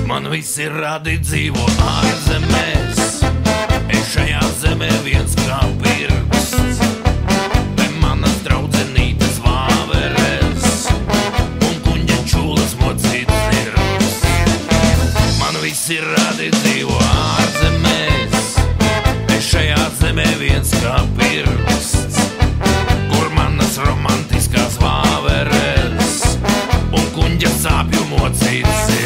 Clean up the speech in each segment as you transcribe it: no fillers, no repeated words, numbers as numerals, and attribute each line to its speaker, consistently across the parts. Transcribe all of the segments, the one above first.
Speaker 1: Man visi radi dzīvo ārzemēs, es šajā zemē viens kā pirksts. Te manas draudzenītes vāveres un kuņģa čūlas mocītas nirgs. Man visi radi dzīvo ārzemēs, es šajā zemē viens kā pirksts. Kur manas romantiskās vāveres un kuņģa sāpju mocītas nirgs.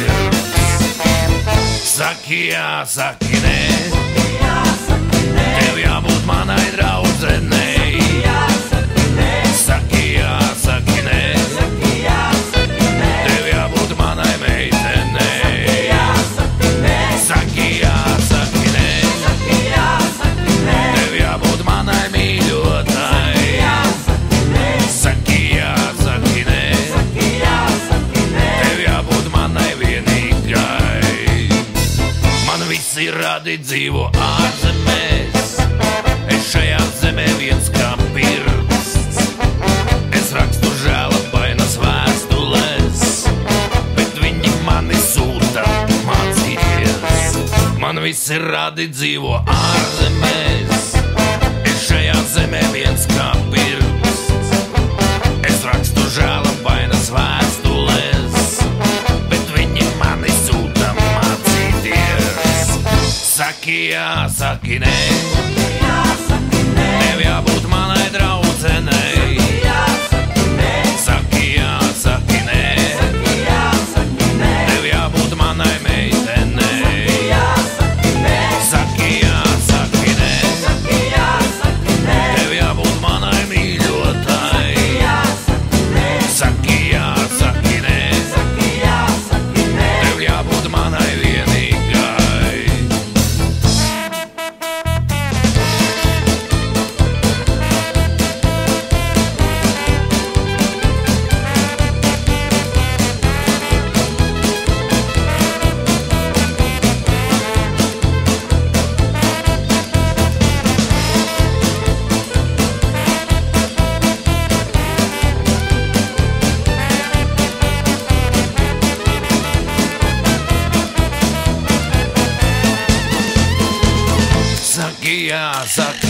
Speaker 1: Saki jā, saki nē, tev jābūt manai draudzenei. Saki jā, saki nē, tev jābūt manai meitenei. Saki jā, saki nē, tev jābūt manai mīļotai. Saki jā, saki nē, tev jābūt manai vienīgai. Man visi radi dzīvo ārzemēs, es šajā zemē viens kā pirksts. Es rakstu žēlabainas vēstules, bet viņi mani sūta mācīties. Man visi radi dzīvo ārzemēs, es šajā zemē viens kā pirksts. Es rakstu žēlabainas vēstules, bet viņi mani sūta mācīties. Saki jā, saki nē, tev jābūt manai draudzenei. Saki jā, saki nē, tev jābūt manai meitenei. Saki jā, saki nē, tev jābūt manai mīļotai. Saki jā, saki nē, tev jābūt manai vienīgai. Saki jā, saki